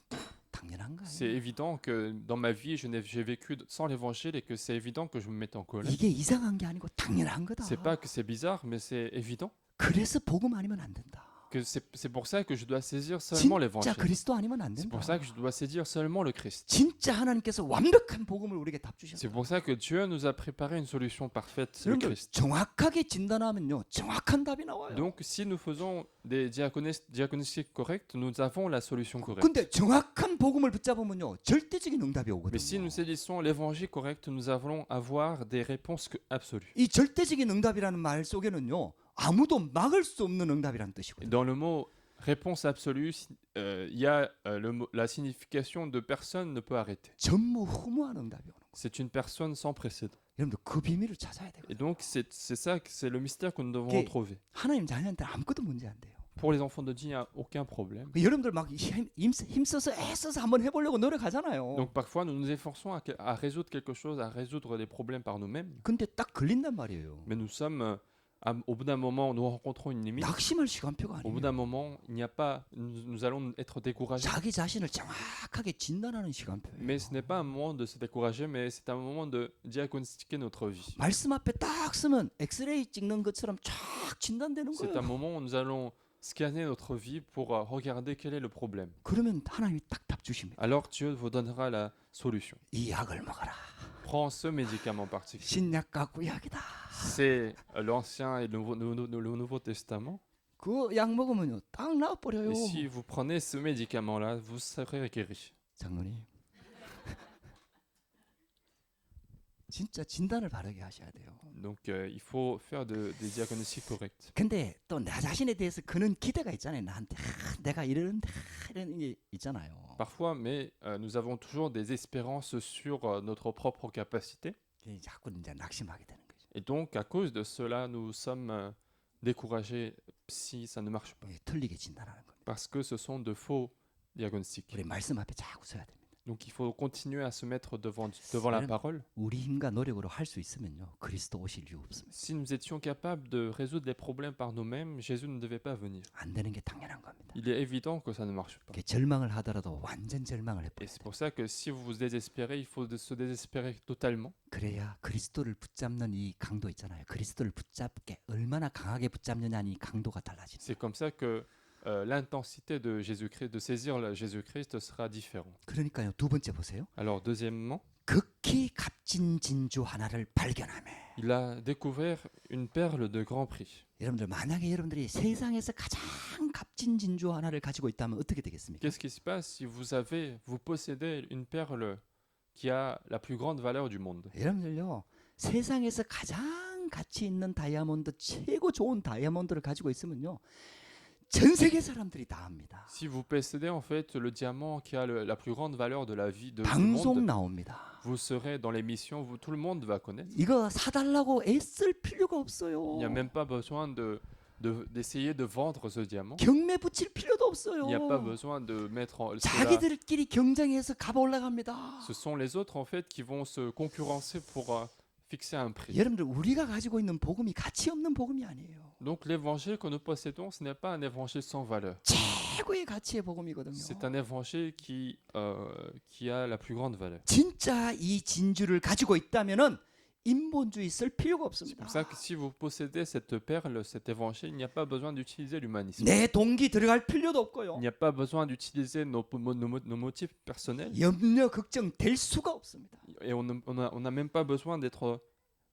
당연한 거예요. C'est évident que dans ma vie, j'ai vécu sans l'évangile et que c'est évident que je me mette en colère. 이게 이상한 게 아니고 당연한 거다. C'est pas que c'est bizarre, mais c'est évident. 그래서 복음 아니면 안 된다. Que c'est pour ça que je dois saisir seulement 진짜 l'évangile. 그리스도 아니면 안 C'est 된다. pour ça que je dois saisir seulement le Christ. 진짜 하나님께서 완벽한 복음을 우리에게 답 C'est 주셨다. pour ça que Dieu nous a préparé une solution parfaite, le 여러분들 Christ. 정확하게 진단하면요, 정확한 답이 나와요. Donc, si nous faisons des diagnostics corrects, nous avons la solution correcte. 근데 정확한 복음을 붙잡으면요, 절대적인 응답이 Mais si 오거든요. nous saisissons l'évangile correct, nous allons avoir des réponses absolues. 이 절대적인 응답이라는 말 속에는요, 아무도 막을 수 없는 응답이라는 Et 뜻이거든요. dans le mot réponse absolue, il y a la signification de personne ne peut arrêter. 전무후무한 응답이 오는 거예요. C'est une personne sans précédent. 여러분들 그 비밀을 찾아야 Et 되거든요. donc, c'est ça, c'est le mystère que nous devons Ok. retrouver. 하나님 자녀한테 아무것도 문제 안 돼요. Pour les enfants de Dieu, il n'y a aucun problème. 여러분들 막 힘써서 애써서 한번 해보려고 노력하잖아요. Donc parfois, nous nous efforçons à résoudre quelque chose, à résoudre des problèmes par nous-mêmes. 근데 딱 걸린단 말이에요. Mais nous sommes, au bout d'un moment, nous rencontrons une limite. 낙심할 시간표가 Au bout 아니에요. d'un moment, il n'y a pas, nous allons être découragés. 자기 자신을 정확하게 진단하는 시간표예요. Mais ce n'est pas un moment de se décourager, mais c'est un moment de diagnostiquer notre vie. 말씀 앞에 딱 쓰면 엑스레이 찍는 것처럼 쫙 진단되는 C'est un 거예요. moment où nous allons scanner notre vie pour regarder quel est le problème. 그러면 하나님이 딱 답 주십니다. Alors Dieu vous donnera la solution. 이 약을 먹어라. Prends ce médicament particulier. 신약과 구약이다. C'est l'Ancien et le Nouveau Testament. 그 약 먹으면요, 딱 나와버려요. Et si vous prenez ce médicament-là, vous serez guéri. 장로님, 진짜 진단을 바르게 하셔야 돼요. Donc il faut faire des diagnostics corrects. 근데 또 나 자신에 대해서 그런 기대가 있잖아요. 나한테 내가 이러는데 이런 게 있잖아요. Parfois, mais nous avons toujours des espérances sur notre propre capacité. 자꾸 이제 낙심하게 되는 거죠. Et donc, à cause de cela, nous sommes découragés si ça ne marche pas. 틀리게 진단하는 거예요. Parce que ce sont de faux diagnostics. 우리 말씀 앞에 자꾸 서야 됩니다. Donc, il faut continuer à se mettre devant la parole. 우리 힘과 노력으로 할 수 있으면요, 그리스도 오실 이유 없습니다. Si nous étions capables de résoudre les problèmes par nous-mêmes, Jésus ne devait pas venir. 안 되는 게 당연한 겁니다. Il est évident que ça ne marche pas. 이렇게 절망을 하더라도 완전 절망을 Et 해버려야 c'est 돼요. pour ça que si vous vous désespérez, il faut se désespérer totalement. 그래야 그리스도를 붙잡는 이 강도 있잖아요. 그리스도를 붙잡게 얼마나 강하게 붙잡느냐니 강도가 달라지는. C'est comme ça que l'intensité de Jésus-Christ, de saisir Jésus-Christ sera différente. 그러니까요, 두 번째 보세요. Alors, deuxièmement, 극히 값진 진주 하나를 발견하며. il a découvert une perle de grand prix. 여러분들 만약에 여러분들이 세상에서 가장 값진 진주 하나를 가지고 있다면 어떻게 되겠습니까? Qu'est-ce qui se passe si vous possédez une perle qui a la plus grande valeur du monde? 여러분들요, 세상에서 가장 가치 있는 다이아몬드, 최고 좋은 다이아몬드를 가지고 있으면요, 전 세계 사람들이 다 압니다. Si vous possédez en fait le diamant qui a la plus grande valeur de la vie du 방송 monde, 나옵니다. vous serez dans l'émission, tout le monde va connaître. 이거 사달라고 애쓸 필요가 없어요. Il n'y a même pas besoin d'essayer de vendre ce diamant. 경매 붙일 필요도 없어요. Il n'y a pas besoin de mettre cela. 자기들끼리 경쟁해서 값 올라갑니다. Ce sont les autres en fait qui vont se concurrencer pour fixer un prix. 여러분들 우리가 가지고 있는 복음이 가치 없는 복음이 아니에요. Donc l'évangile que nous possédons, ce n'est pas un évangile sans valeur. 최고의 가치의 복음이거든요. C'est un évangile qui a la plus grande valeur. 진짜 이 진주를 가지고 있다면은 인본주의 쓸 필요가 C'est 없습니다. pour ça que si vous possédez cette perle, cet évangile, il n'y a pas besoin d'utiliser l'humanisme. 내 동기 들어갈 필요도 없고요. Il n'y a pas besoin d'utiliser nos motifs personnels. 염려 걱정 될 수가 없습니다. Et on n'a même pas besoin d'être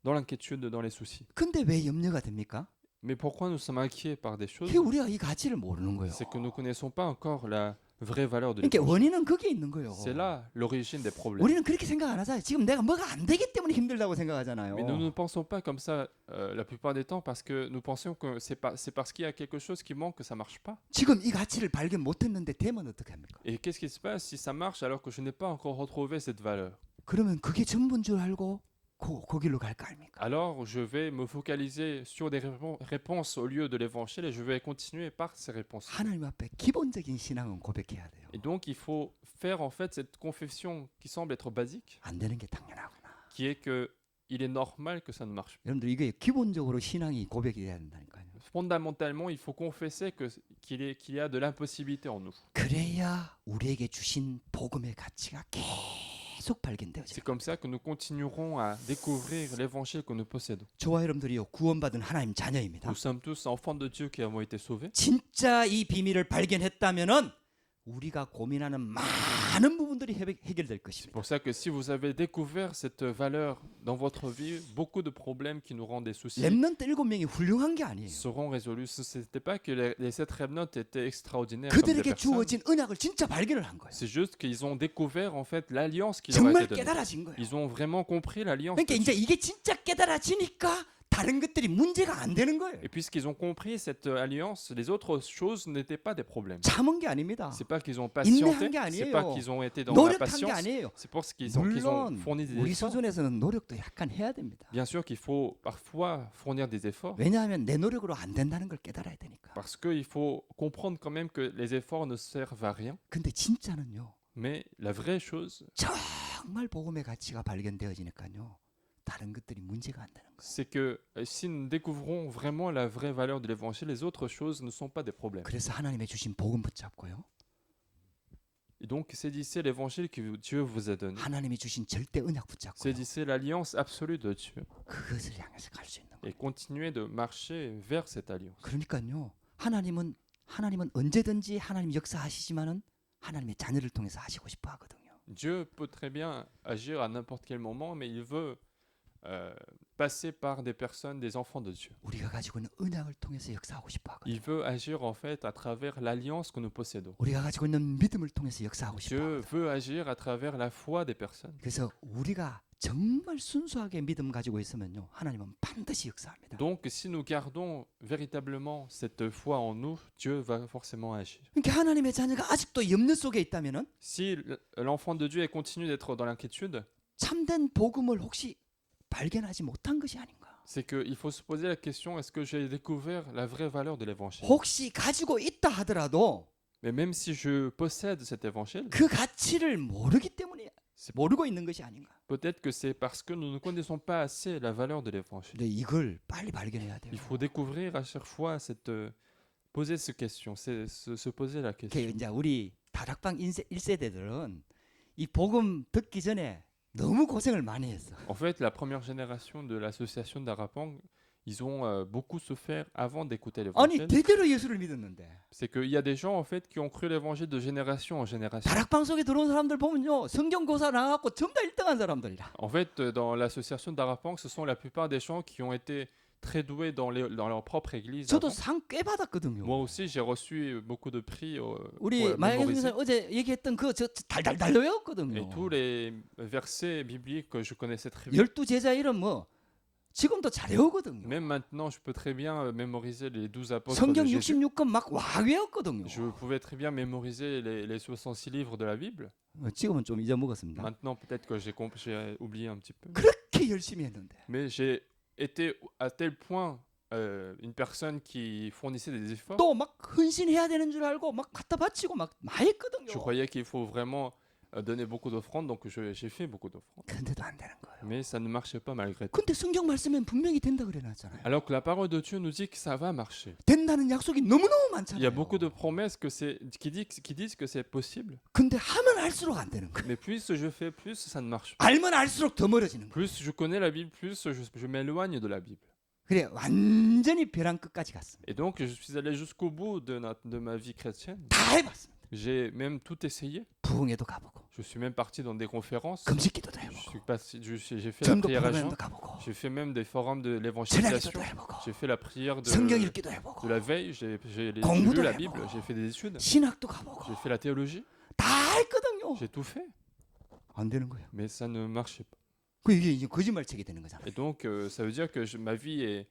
dans l'inquiétude, dans les soucis. 근데 왜 염려가 됩니까? Mais pourquoi nous sommes inquiets par des choses? 그게 우리가 이 가치를 모르는 거예요. C'est que nous ne connaissons pas encore la vraie valeur de 그러니까 l'évangile. 원인은 거기에 있는 거예요. C'est là l'origine des problèmes. 우리는 그렇게 생각 안 하잖아요. 지금 내가 뭐가 안 되기 때문에 힘들다고 생각하잖아요. Mais nous ne pensons pas comme ça la plupart des temps parce que nous pensons que c'est parce qu'il y a quelque chose qui manque que ça marche pas. 지금 이 가치를 발견 못했는데 되면 어떻게 합니까? Et qu'est-ce qui se passe si ça marche alors que je n'ai pas encore retrouvé cette valeur? 그러면 그게 전부인 줄 알고 그 길로 갈 거 아닙니까? alors je vais me focaliser sur des réponses au lieu de l'évangile et je vais continuer par ces réponses. 하나님 앞에 기본적인 신앙은 고백해야 돼요. Et donc il faut faire en fait cette confession qui semble être basique, 안 되는 게 당연하구나. qui est que il est normal que ça ne marche pas. 여러분들 이게 기본적으로 신앙이 고백이 돼야 된다니까요. Fondamentalement, il faut confesser qu'il y a de l'impossibilité en nous. 그래야 우리에게 주신 복음의 가치가 계속 발견되어져요. C'est comme ça que nous continuerons à découvrir l'évangile que nous possédons. 저와 여러분들이요 구원받은 하나님 자녀입니다. Nous sommes tous enfants de Dieu qui avons été sauvés. 진짜 이 비밀을 발견했다면은 우리가 고민하는 많은 부분들이 해결될 C'est 것입니다. pour ça que si vous avez découvert cette valeur dans votre vie, beaucoup de problèmes qui nous rendent des soucis 렘넌트 7명이 훌륭한 게 아니에요. seront résolus. Ce n'était pas que les 7 remnants étaient extraordinaires comme des 그들에게 personnes. 주어진 은약을 진짜 발견을 한 거예요. C'est juste qu'ils ont découvert en fait l'alliance qui leur a 정말 été donnée. 깨달아진 거예요. Ils ont vraiment compris l'alliance. 그러니까 de 이제 Dieu. 이게 진짜 깨달아지니까 다른 것들이 문제가 안 되는 거예요. Et puisqu'ils ont compris cette alliance, les autres choses n'étaient pas des problèmes. 참은 게 아닙니다. C'est pas qu'ils ont 인내한 patienté, 게 c'est pas 아니에요. qu'ils ont été dans la 노력한 게 patience, 아니에요. c'est parce qu'ils ont 물론 fourni des 우리 efforts. 수준에서는 노력도 약간 해야 됩니다. Bien sûr qu'il faut parfois fournir des efforts, 왜냐하면 내 노력으로 안 된다는 걸 깨달아야 되니까. parce qu'il faut comprendre quand même que les efforts ne servent à rien. 근데 진짜는요. Mais la vraie chose, 정말 복음의 가치가 발견되어지니까요. 다른 것들이 문제가 안 되는 거예요. c'est que si nous découvrons vraiment la vraie valeur de l'évangile, les autres choses ne sont pas des problèmes. 그래서 하나님의 주신 복음 붙잡고요. Et donc, saisissez l'évangile que Dieu vous a donné. 하나님이 주신 절대 은약 붙잡고요. Saisissez l'alliance absolue de Dieu 그것을 향해서 갈 수 있는 거예요. et continuez de marcher vers cette alliance. 그러니까요. 하나님은 언제든지 하나님 역사하시지만은 하나님의 자녀를 통해서 하시고 싶어 하거든요. Dieu peut très bien agir à n'importe quel moment, mais il veut passer par des personnes, des enfants de Dieu. 우리가 가지고 있는 은약을 통해서 역사하고 싶어 하거든요. Il veut agir en fait à travers l'alliance que nous possédons. 우리가 가지고 있는 믿음을 통해서 역사하고 싶어 Dieu 하거든요. veut agir à travers la foi des personnes. 그래서 우리가 정말 순수하게 믿음 가지고 있으면요. 하나님은 반드시 역사합니다. Donc, si nous gardons véritablement cette foi en nous, Dieu va forcément agir. 그러니까 하나님의 자녀가 아직도 염려 속에 있다면은 Si l'enfant de Dieu continue d'être dans l'inquiétude, 참된 복음을 혹시 발견하지 못한 것이 아닌가? c'est qu'il faut se poser la question, est-ce que j'ai découvert la vraie valeur de l'évangile? 혹시 가지고 있다 하더라도 Mais même si je possède cet évangile, 그 가치를 모르기 때문에 모르고 있는 것이 아닌가? peut-être que c'est parce que nous ne connaissons pas assez la valeur de l'évangile. 근데 이걸 빨리 발견해야 돼요. Il faut découvrir à chaque fois poser ces questions, se poser la 그 question. 이제 우리 다락방 1세대들은 이 복음 듣기 전에 너무 고생을 많이 했어. En fait, la première génération de l'association d'Arapang, ils ont beaucoup souffert avant d'écouter 아니 l'évangile. 대대로 예수를 믿었는데 C'est qu'il y a des gens en fait qui ont cru l'évangile de génération en génération. 다락방 속에 들어온 사람들 보면요 성경고사 나갖고 전부 다 1등한 사람들이라. En fait, dans l'association d'Arapang, ce sont la plupart des gens qui ont été très doués dans leur propre église. 저도 avant. 상 꽤 받았거든요. Moi aussi, j'ai reçu beaucoup de prix 우리 pour 마약의 mémoriser. 선생 어제 얘기했던 저 달달달 외웠거든요. Et tous les versets bibliques que je connaissais très bien. 12 제자 이름 뭐 지금도 잘 외우거든요. Même maintenant, je peux très bien mémoriser les 12 apôtres de 성경 Jésus. 66권 막 와 외웠거든요. Je pouvais très bien mémoriser les 66 livres de la Bible. 지금은 좀 잊어먹었습니다. Maintenant, peut-être que j'ai oublié un petit peu. 그렇게 열심히 했는데 Mais j'ai été à tel point une personne qui fournissait des efforts. 또 막 헌신해야 되는 줄 알고 막 갖다 바치고 막 했거든요. Je croyais qu'il faut vraiment donner beaucoup d'offrandes, donc j'ai fait beaucoup d'offrandes. 근데도 안 되는 거예요. Mais ça ne marchait pas malgré tout. 근데 성경 말씀엔 분명히 된다 그래놨잖아요. Alors que la parole de Dieu nous dit que ça va marcher. 된다는 약속이 너무너무 Il y a 많잖아요. beaucoup de promesses qui disent que c'est possible. 근데 하면 할수록 안 되는 거예요. Mais plus je fais, plus ça ne marche pas. 알면 알수록 더 멀어지는 거예요. Plus je connais la Bible, plus je m'éloigne de la Bible. 그래 완전히 벼랑 끝까지 갔습니다. Et donc, je suis allé jusqu'au bout de ma vie chrétienne. 다 해봤습니다. J'ai même tout essayé. 부흥회도 가보고 Je suis même parti dans des conférences. 금식기도도 Je 해보고 suis passé- j'ai fait la 전도 prière à 프로그램도 Jean. 가보고 J'ai fait même des forums de 전화기도도 l'évangélisation. 해보고 J'ai fait la prière 성경 de 읽기도 해보고 la veille. J'ai 공부도 lu la 해보고. Bible. J'ai fait des études. 신학도 가보고 J'ai fait la théologie. 다 했거든요. J'ai tout fait. 안 되는 거예요. Mais ça ne marchait pas. 그 이게 거짓말책이 되는 거잖아요. Et donc, ça veut dire que ma vie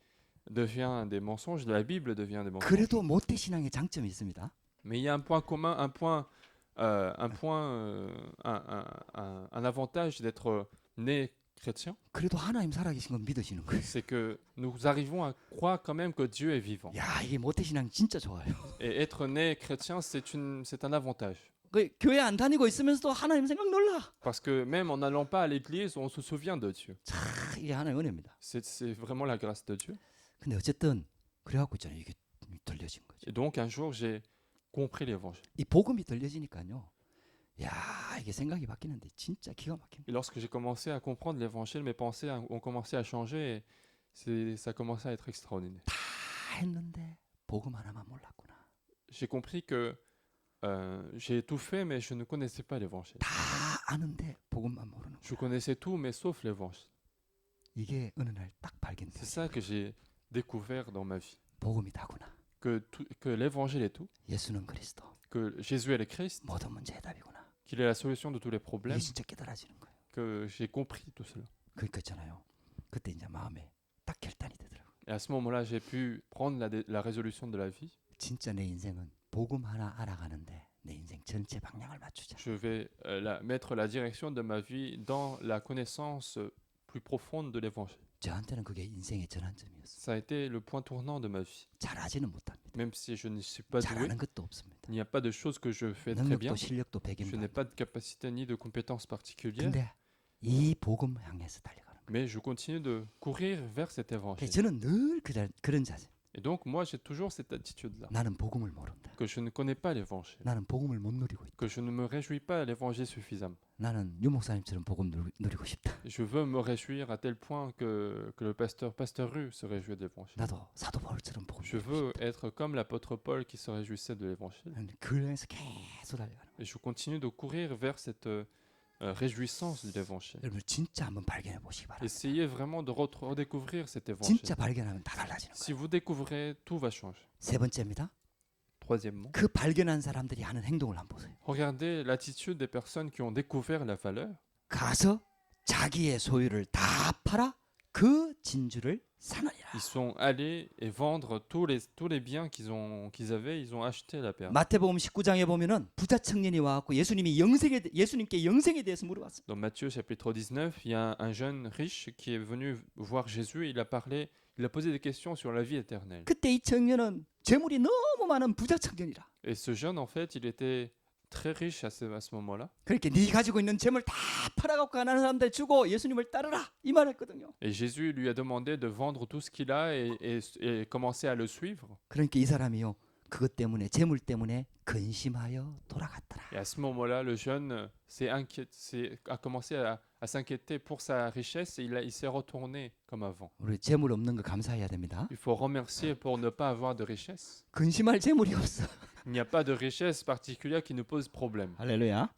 devient des mensonges. La Bible devient des mensonges. 그래도 모태 신앙의 장점이 있습니다. Mais il y a un point commun, un avantage d'être né chrétiens, 그래도 하나님 살아계신 건 믿으시는 거예요. c'est que nous arrivons à croire quand même que Dieu est vivant. 야, 이게 모태신앙 진짜 좋아요. Et être né chrétien, c'est un avantage. 그 교회 안 다니고 있으면서도 하나님 생각 놀라. Parce que même en n'allant pas à l'église, on se souvient de Dieu. 자, 이게 하나의 은혜입니다. C'est vraiment la grâce de Dieu. 근데 어쨌든 그래갖고 있잖아요. 이게 들려진 거죠. Et donc un jour, j'ai compris l'évangile. 이 복음이 들려지니까요. 야, 이게 생각이 바뀌는데 진짜 기가 막힙니다. Et lorsque j'ai commencé à comprendre l'évangile, mes pensées ont commencé à changer et ça a commencé à être extraordinaire. 다 했는데 복음 하나만 몰랐구나. J'ai compris que j'ai tout fait, mais je ne connaissais pas l'évangile. 다 아는데 복음만 모르는 Je 거야. connaissais tout, mais sauf l'évangile. 이게 어느 날 딱 C'est 발견돼. ça que j'ai découvert dans ma vie. 복음이 다구나. Que l'évangile est tout, 예수는 그리스도. que Jésus est le Christ, 모든 문제 해답이구나. qu'il est la solution de tous les problèmes, 이게 진짜 깨달아지는 거예요. que j'ai compris tout cela. 그러니까 있잖아요. 그때 이제 마음에 딱 결단이 되더라고요. Et à ce moment-là, j'ai pu prendre la résolution de la vie. 진짜 내 인생은 복음 하나 알아가는데 내 인생 전체 방향을 맞추자. Je vais mettre la direction de ma vie dans la connaissance plus profonde de l'évangile. 저한테는 그게 인생의 전환점이었어요. Ça a été le point tournant de ma vie. 잘하지는 못합니다. Même si je ne suis pas doué, 잘하는 것도 없습니다. il n'y a pas de choses que je fais très bien. 능력도 실력도 Je n'ai 백인도. pas de capacité ni de compétences particulières, 근데 이 복음 향해서 달려가는 거예요. mais je continue de courir vers cet 그래서 évangile. 저는 늘 그런 자세. Et donc, moi, j'ai toujours cette attitude-là, 나는 복음을 모른다. que je ne connais pas l'évangile, 나는 복음을 못 누리고 있다. que je ne me réjouis pas à l'évangile suffisamment. 나는 유 목사님처럼 복음 누리고 싶다. Je veux me réjouir à tel point que le pasteur Rue se réjouit de l'évangile. 나도 사도 바울처럼 복음 Je 누리고 veux 싶다. être comme l'apôtre Paul qui se réjouissait de l'évangile. 그래서 계속 달려가는 거예요. Et je continue de courir vers cette réjouissance de l'évangile. 여러분 진짜 한번 발견해 보시기 바랍니다. Essayez vraiment de redécouvrir cet évangile. 진짜 발견하면 다 달라지는 Si 거예요. vous découvrez, tout va changer. 세 번째입니다. Troisièmement, 그 발견한 사람들이 하는 행동을 한번 보세요. regardez l'attitude des personnes qui ont découvert la valeur. 가서 자기의 소유를 다 팔아 그 진주를 사느니라. Ils sont allés et vendre tous les biens qu'ils avaient, ils ont acheté la perle. 마태복음 19장에 보면은 부자 청년이 와갖고 예수님께 영생에 대해서 물어봤어요. Dans Matthieu chapitre 19, il y a un jeune riche qui est venu voir Jésus, il a posé des questions sur la vie éternelle. 그때 이 청년은 재물이 너무 많은 부자 청년이라. Et ce jeune, en fait, il était très riche à ce moment-là. 그렇게 네 가지고 있는 재물 다 팔아갖고 가난한 사람들 주고 예수님을 따르라 이 말했거든요. Et Jésus lui a demandé de vendre tout ce qu'il a et commencer à le suivre. 그러니까 이 사람이요 그것 때문에 재물 때문에 근심하여 돌아갔더라. Et à ce moment-là, le jeune a commencé à s'inquiéter pour sa richesse et il s'est retourné comme avant. 우리 재물 없는 거 감사해야 됩니다. Il faut remercier pour ne pas avoir de richesse. 근심할 재물이 없어. Il n'y a pas de richesse particulière qui nous pose problème. 할렐루야.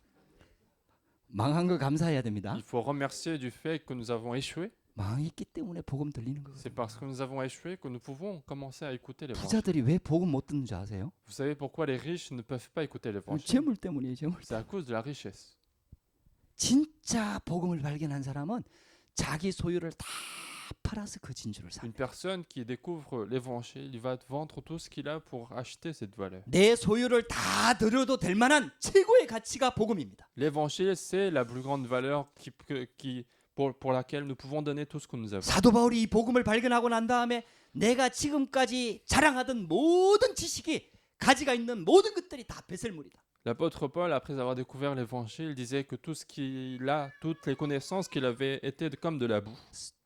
망한 거 감사해야 됩니다. Il faut remercier du fait que nous avons échoué. 망했기 때문에 복음 들리는 C'est 거예요. parce que nous avons échoué que nous pouvons commencer à écouter l'évangile. 부자들이 왜 복음 못 듣는 줄 아세요? Vous savez pourquoi les riches ne peuvent pas écouter l'évangile? 재물 때문이에요. 재물. C'est à cause de la richesse. 진짜 복음을 발견한 사람은 자기 소유를 다 팔아서 그 진주를 사. Une personne qui découvre l'évangile, il va vendre tout ce qu'il a pour acheter cette valeur. 내 소유를 다 들여도 될 만한 최고의 가치가 복음입니다. L'évangile, c'est la plus grande valeur pour laquelle nous pouvons donner tout ce que nous avons. 사도 바울이 이 복음을 발견하고 난 다음에 내가 지금까지 자랑하던 모든 지식이 가지가 있는 모든 것들이 다 배설물이다. L'apôtre Paul, après avoir découvert l'évangile, disait que tout ce qu'il a, toutes les connaissances qu'il avait étaient comme de la boue.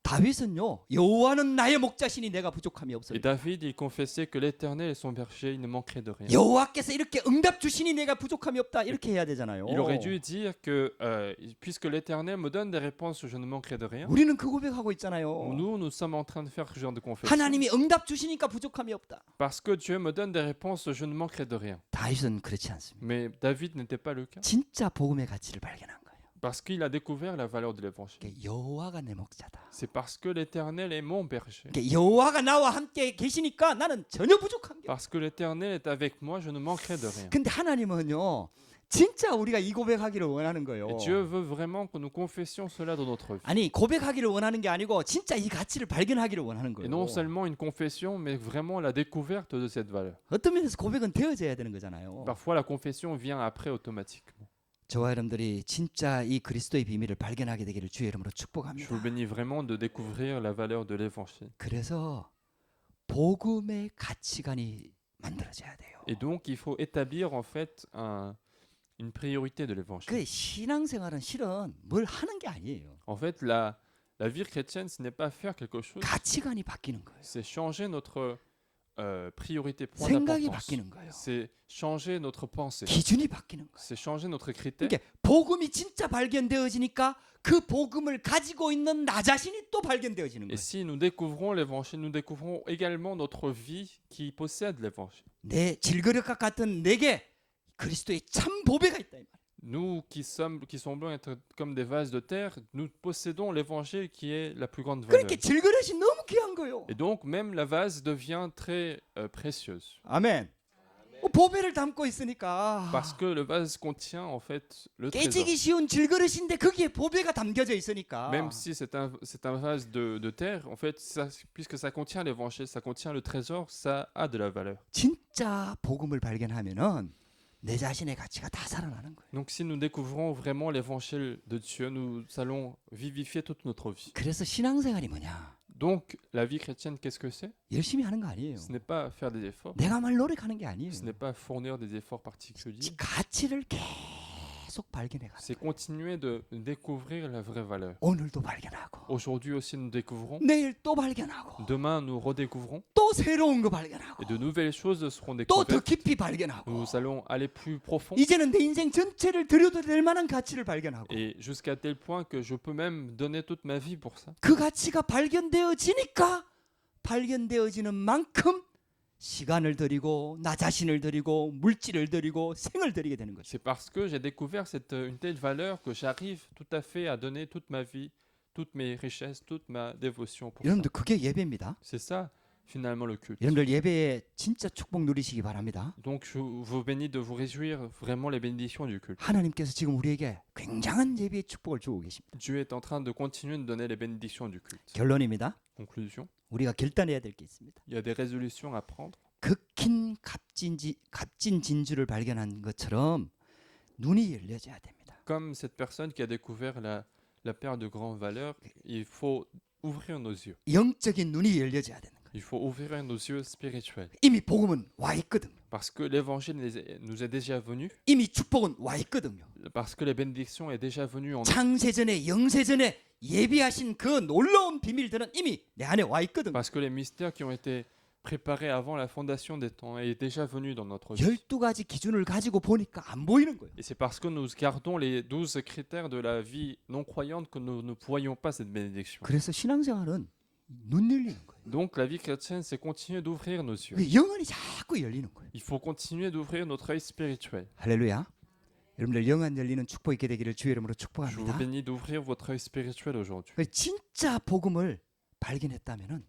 다윗은요 여호와는 나의 목자시니 내가 부족함이 Et 없어요. David, il confessait que l'Éternel est son berger, il ne manquerait de rien. 여호와께서 이렇게 응답 주시니 내가 부족함이 없다 이렇게 해야 되잖아요. Il aurait dû dire que puisque l'Éternel me donne des réponses, je ne manquerai de rien. 우리는 그 고백하고 있잖아요. Nous sommes en train de faire ce genre de confession. 하나님이 응답 주시니까 부족함이 없다. Parce que Dieu me donne des réponses, je ne manquerai de rien. 다윗은 그렇지 않습니다. Mais David n'était pas le cas. 진짜 복음의 가치를 발견한 거예요. Parce qu'il a découvert la valeur de l'évangile. 그러니까 여호와가 내 목자다. C'est parce que l'Éternel est mon berger. 그러니까 여호와가 나와 함께 계시니까 나는 전혀 부족한 게. Parce que l'Éternel est avec moi, je ne manquerai de rien. 근데 하나님은요 진짜 우리가 이 고백하기를 원하는 거예요. Et Dieu veut vraiment que nous confessions cela dans notre vie. 아니 고백하기를 원하는 게 아니고 진짜 이 가치를 발견하기를 원하는 Et 거예요. non seulement une confession, mais vraiment la découverte de cette valeur. 어떤 면에서 고백은 되어져야 되는 거잖아요. Parfois, la confession vient après automatiquement. 저와 여러분들이 진짜 이 그리스도의 비밀을 발견하게 되기를 주의 이름으로 Je 축복합니다. vous bénis vraiment de découvrir la valeur de l'évangile. 그래서 복음의 가치관이 만들어져야 돼요. Et donc, il faut établir en fait une priorité de l'évangile. 그 신앙생활은 실은 뭘 하는 게 아니에요. En fait, la vie chrétienne, ce n'est pas faire quelque chose, 가치관이 바뀌는 거예요. c'est changer notre priorité, point 생각이 d'importance. 바뀌는 거예요. C'est changer notre pensée, 기준이 바뀌는 거예요. c'est changer notre critère. 그러니까 복음이 진짜 발견되어지니까 그 복음을 가지고 있는 나 자신이 또 발견되어지는 Et 거예요. si nous découvrons l'évangile, nous découvrons également notre vie qui possède l'évangile. 내 질그릇과 같은 내게 그리스도의 참 보배가 있다 이 말이에요. Nous qui semblons être comme des vases de terre, nous possédons l'évangile qui est la plus grande valeur. 그러니까 질그릇이 너무 귀한 거예요. Et donc, même la vase devient très précieuse. 아멘. 보배를 담고 있으니까 Parce que le vase contient en fait le trésor. 깨지기 쉬운 질그릇인데 거기에 보배가 담겨져 있으니까 Même si c'est un vase de terre, en fait, puisque ça contient l'évangile, ça contient le trésor, ça a de la valeur. 진짜 복음을 발견하면은 내 자신의 가치가 다 살아나는 거예요. Donc si nous découvrons vraiment l'évangile de Dieu, nous allons vivifier toute notre vie. 그래서 신앙생활이 뭐냐? Donc la vie chrétienne, qu'est-ce que c'est? 열심히 하는 거 아니에요. Ce n'est pas faire des efforts, 내가 말 노력하는 게 아니에요. ce n'est pas fournir des efforts particuliers, 가치를 계속 발견해 가는 c'est 거예요. continuer de découvrir la vraie valeur. 오늘도 발견하고 Aujourd'hui aussi nous découvrons, 내일 또 발견하고 demain nous redécouvrons, 또 새로운 거 발견하고 et de nouvelles choses seront 또 더 découvertes. 깊이 발견하고 Nous allons aller plus profond. 이제는 내 인생 전체를 들여도 될 만한 가치를 발견하고 Et jusqu'à tel point que je peux même donner toute ma vie pour ça. 그 가치가 발견되어지니까 발견되어지는 만큼 시간을 들이고 나 자신을 들이고 물질을 들이고 생을 들이게 되는 거죠. C'est parce que j'ai découvert une telle valeur que j'arrive tout à fait à donner toute ma vie, toutes mes richesses, toute ma dévotion pour ça. 여러분들 그게 예배입니다. C'est ça finalement le culte. 여러분들 예배에 진짜 축복 누리시기 바랍니다. Donc je vous bénis de vous réjouir vraiment les bénédictions du culte. 하나님께서 지금 우리에게 굉장한 예배의 축복을 주고 계십니다. Dieu est en train de continuer de donner les bénédictions du culte. 결론입니다. Conclusion, 우리가 결단해야 될 게 있습니다. il y a des résolutions à prendre. 극힌 값진 진주를 발견한 것처럼 눈이 열려져야 됩니다. Comme cette personne qui a découvert la perle de grande valeur, il faut ouvrir nos yeux. 영적인 눈이 열려져야 되는 거예요. Il faut ouvrir nos yeux spirituels. 이미 복음은 와 있거든요. Parce que l'évangile nous est déjà venu, 이미 축복은 와 있거든요. parce que la bénédiction est déjà venue en nous. 창세전에 영세전에 예비하신 그 놀라운 비밀들은 이미 내 안에 와 있거든요. Parce que les mystères qui ont été préparés avant la fondation des temps est déjà venu dans notre vie. 12가지 기준을 가지고 보니까 안 보이는 거예요. Et c'est parce que nous gardons les 12 critères de la vie non croyante que nous ne voyons pas cette bénédiction. 그래서 신앙생활은 눈 열리는 거예요. Donc la vie chrétienne, c'est continuer d'ouvrir nos yeux. 그 영혼이 자꾸 열리는 거예요. Il faut continuer d'ouvrir notre œil spirituel. 할렐루야. 여러분들 영혼 열리는 축복 있게 되기를 주의 이름으로 Je vous 축복합니다. bénis d'ouvrir votre œil spirituel aujourd'hui. 그 진짜 복음을 발견했다면은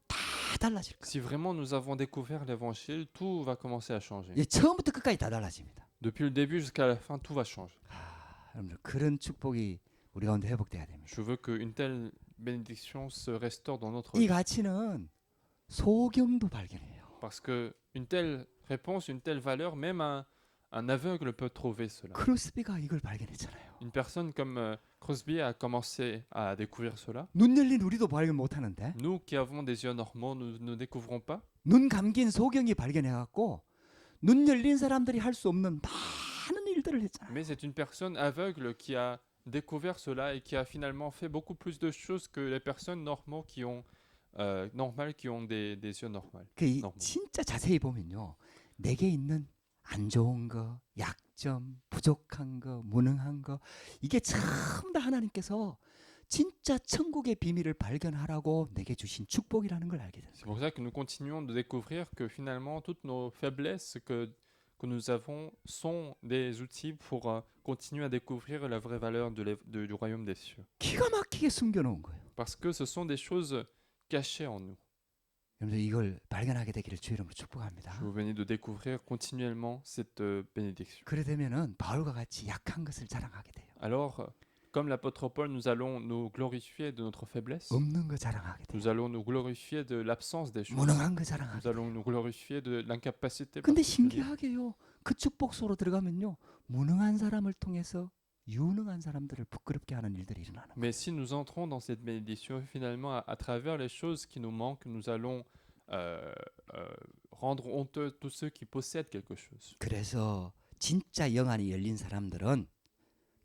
다 달라질 거예요. Si vraiment nous avons découvert l'évangile, tout va commencer à changer. 예, 처음부터 끝까지 다 달라집니다. Depuis le début jusqu'à la fin, tout va changer. 여러분들 그런 축복이 우리 가운데 회복돼야 됩니다. Je veux qu'une telle bénédiction se restaure dans notre 이 vie. 가치는 소경도 발견해요. Parce qu'une telle réponse, une telle valeur, même un aveugle peut trouver cela. 크로스비가 이걸 발견했잖아요. Une personne comme Crosby a commencé à découvrir cela. 눈 열린 우리도 발견 못하는데 Nous qui avons des yeux normaux, nous ne découvrons pas. 눈 감긴 소경이 발견해갖고 눈 열린 사람들이 할 수 없는 많은 일들을 했잖아요. Mais c'est une personne aveugle qui a découvert cela et qui a finalement fait beaucoup plus de choses que les personnes normales qui ont des yeux normaux. 그 너무. 진짜 자세히 보면요, 내게 있는 안 좋은 거, 약점, 부족한 거, 무능한 거, 이게 전부 다 하나님께서 진짜 천국의 비밀을 발견하라고 내게 주신 축복이라는 걸 알게 되는 C'est 거예요. pour ça que nous continuons de découvrir que finalement toutes nos faiblesses que nous avons sont des outils pour continuer à découvrir la vraie valeur du royaume des cieux. 기가 막히게 숨겨놓은 거예요. Parce que ce sont des choses cachées en nous. 여러분들 이걸 발견하게 되기를 주의 이름으로 Je 축복합니다. vous bénis de découvrir continuellement cette bénédiction. 그래 되면은 바울과 같이 약한 것을 자랑하게 돼요. Alors, Comme l'apôtre Paul, nous allons nous glorifier de notre faiblesse. 없는 거 자랑하게 돼. Nous allons nous glorifier de l'absence des choses. 무능한 거 Nous 자랑하게 돼. allons nous glorifier de l'incapacité 근데 particulière. 신기하게요. 그 축복소로 들어가면요. 무능한 사람을 통해서 유능한 사람들을 부끄럽게 하는 일들이 일어나는 거예요. Mais si nous entrons dans cette bénédiction, finalement, à travers les choses qui nous manquent, nous allons euh, euh, rendre honteux tous ceux qui possèdent quelque chose. 그래서 진짜 영안이 열린 사람들은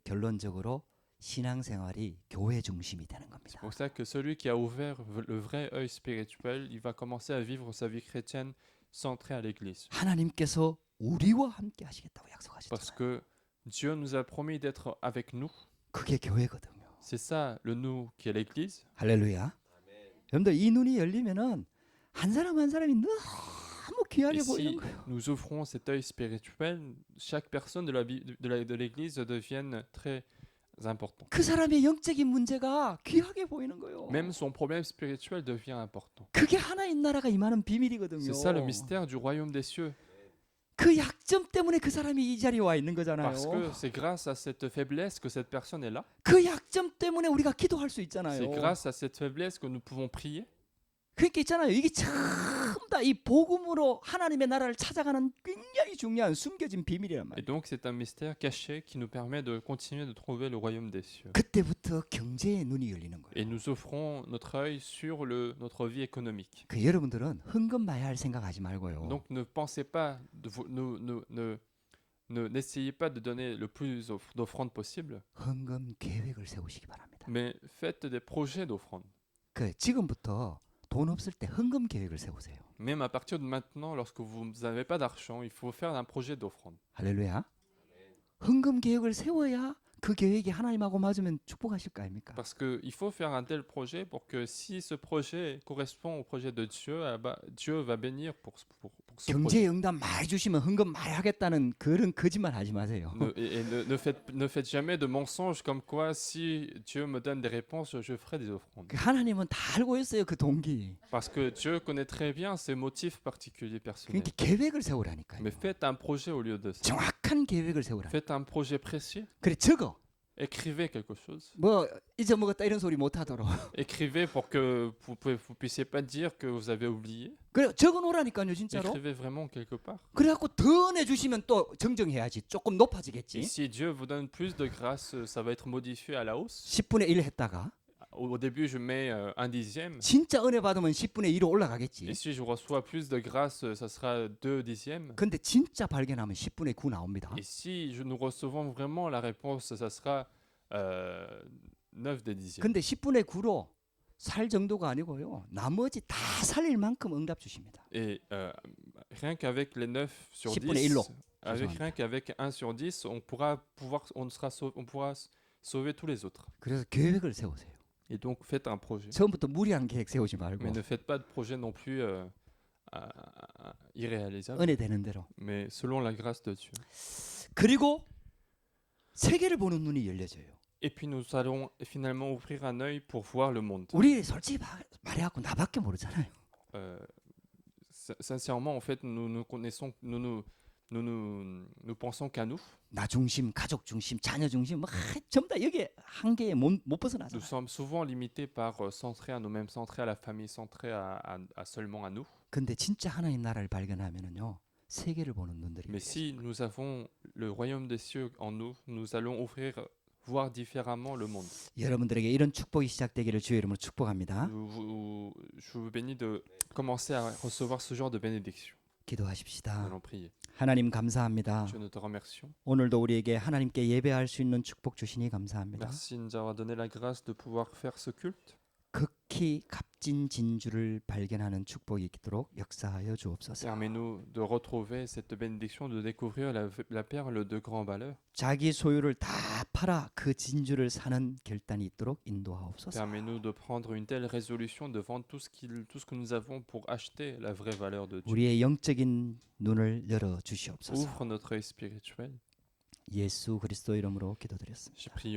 결론적으로 신앙생활이 교회 중심이 되는 C'est 겁니다. pour ça que celui qui a ouvert le vrai œil spirituel, il va commencer à vivre sa vie chrétienne centrée à l'Église. 하나님께서 우리와 함께 하시겠다고 Parce 약속하셨잖아요. que Dieu nous a promis d'être avec nous. 그게 교회거든요. C'est ça le nous qui est l'Église. 할렐루야. 여러분들 이 눈이 열리면은 한 사람 한 사람이 너무 귀하게 Et 보이는 si 거예요. nous ouvrons cet œil spirituel, chaque personne de l'Église devienne très important. 그 사람의 영적인 문제가 귀하게 보이는 거예요. Même son problème spirituel devient important. 그게 하나님 나라가 임하는 비밀이거든요. C'est ça le mystère du royaume des cieux. 그 약점 때문에 그 사람이 이 자리에 와 있는 거잖아요. Parce que c'est grâce à cette faiblesse que cette personne est là. 그 약점 때문에 우리가 기도할 수 있잖아요. C'est grâce à cette faiblesse que nous pouvons prier. 그러니까 있잖아요. 이게 전부 다 이 복음으로 하나님의 나라를 찾아가는 굉장히 중요한 숨겨진 비밀이란 Et 말이에요. donc c'est un mystère caché qui nous permet de continuer de trouver le royaume des cieux. 그때부터 경제의 눈이 열리는 거예요. Et nous offrons notre œil sur notre vie économique. 그 여러분들은 헌금마야 할 생각하지 말고요. Donc ne pensez pas, n'essayez pas de donner le plus d'offrandes possible, 헌금 계획을 세우시기 바랍니다. mais faites des projets d'offrandes. 그 지금부터 돈 없을 때 헌금 계획을 세우세요. Même à partir de maintenant, lorsque vous n'avez pas d'argent, il faut faire un projet d'offrande. 할렐루야. 헌금 계획을 세워야 그 계획이 하나님하고 맞으면 축복하실 거 아닙니까? Parce qu'il faut faire un tel projet pour que si ce projet correspond au projet de Dieu, ah bah, Dieu va bénir pour ce projet. 경제 응답 많이 주시면 헌금 많이 하겠다는 그런 거짓말 하지 마세요. Ne faites jamais de mensonges comme quoi si Dieu me donne des réponses, je ferai des offrandes. 그 하나님은 다 알고 있어요. 그 동기. Parce que Dieu connaît très bien ses motifs particuliers personnels. 그러니까 계획을 세우라니까요. Mais faites un projet au lieu de ça. 정확한 계획을 세우라. Faites un projet précis. 그래 적어. Écrivez quelque chose. 뭐 잊어먹었다 이런 소리 못 하도록. Écrivez pour que vous puissiez pas dire que vous avez oublié. 그래 적어 놓으라니까요, 진짜로. Écrivez vraiment quelque part. 그래갖고 더 내주시면 또 정정해야지. 조금 높아지겠지. Et si Dieu vous donne plus de grâce, ça va être modifié à la hausse. 10분의 1 했다가 Au début, je mets un dixième. 진짜 은혜 받으면 10분의 1로 올라가겠지. Et si je reçois plus de grâce, ça sera 2 dixièmes. 근데 진짜 발견하면 10분의 9 나옵니다. Et si nous recevons vraiment la réponse, ça sera 9 des dixièmes. 근데 10분의 9로 살 정도가 아니고요. 나머지 다 살릴 만큼 응답 주십니다. Et rien qu'avec les 9 sur 10분의 10, 일로. rien qu'avec 1 sur 10, on pourra sauver tous les autres. 그래서 계획을 세우세요. Et donc faites un projet. 처음부터 무리한 계획 세우지 말고 Mais ne faites pas de projet non plus irréalisable, 은혜 되는 대로. mais selon la grâce de Dieu. 그리고 세계를 보는 눈이 열려져요. Et puis nous allons finalement ouvrir un œil pour voir le monde. 우리 솔직히 말해갖고 나밖에 모르잖아요. Sincèrement, en fait, nous pensons qu'à nous. 나 중심, 가족 중심, 자녀 중심, 뭐 전부 다 여기 한계에 못 Nous 벗어나잖아요. sommes souvent limités par centrer à nous-mêmes, centrer à la famille, centrer à seulement à nous. 근데 진짜 하나님 나라를 발견하면은요, 세계를 보는 눈들이. Mais si nous avons le royaume des cieux en nous, nous allons voir différemment le monde. 여러분들에게 이런 축복이 시작되기를 주의 이름으로 축복합니다. Je vous bénis de commencer à recevoir ce genre de bénédiction. Nous 기도하십시다. allons prier. 하나님 감사합니다. Dieu, nous te remercions. 오늘도 우리에게 하나님께 예배할 수 있는 축복 주시니 감사합니다. Merci de nous avoir donné la grâce de pouvoir faire ce culte. 극히 값진 진주를 발견하는 축복이 있도록 역사하여 주옵소서. Permets-nous de retrouver cette bénédiction, de découvrir la perle de grande valeur. 자기 소유를 다 팔아 그 진주를 사는 결단이 있도록 인도하옵소서. Permets-nous de prendre une telle résolution de vendre tout ce que nous avons pour acheter la vraie valeur de Dieu. 우리의 영적인 눈을 열어 주시옵소서. Ouvre notre œil spirituel. 예수 그리스도 이름으로 기도드렸습니다. J'ai prié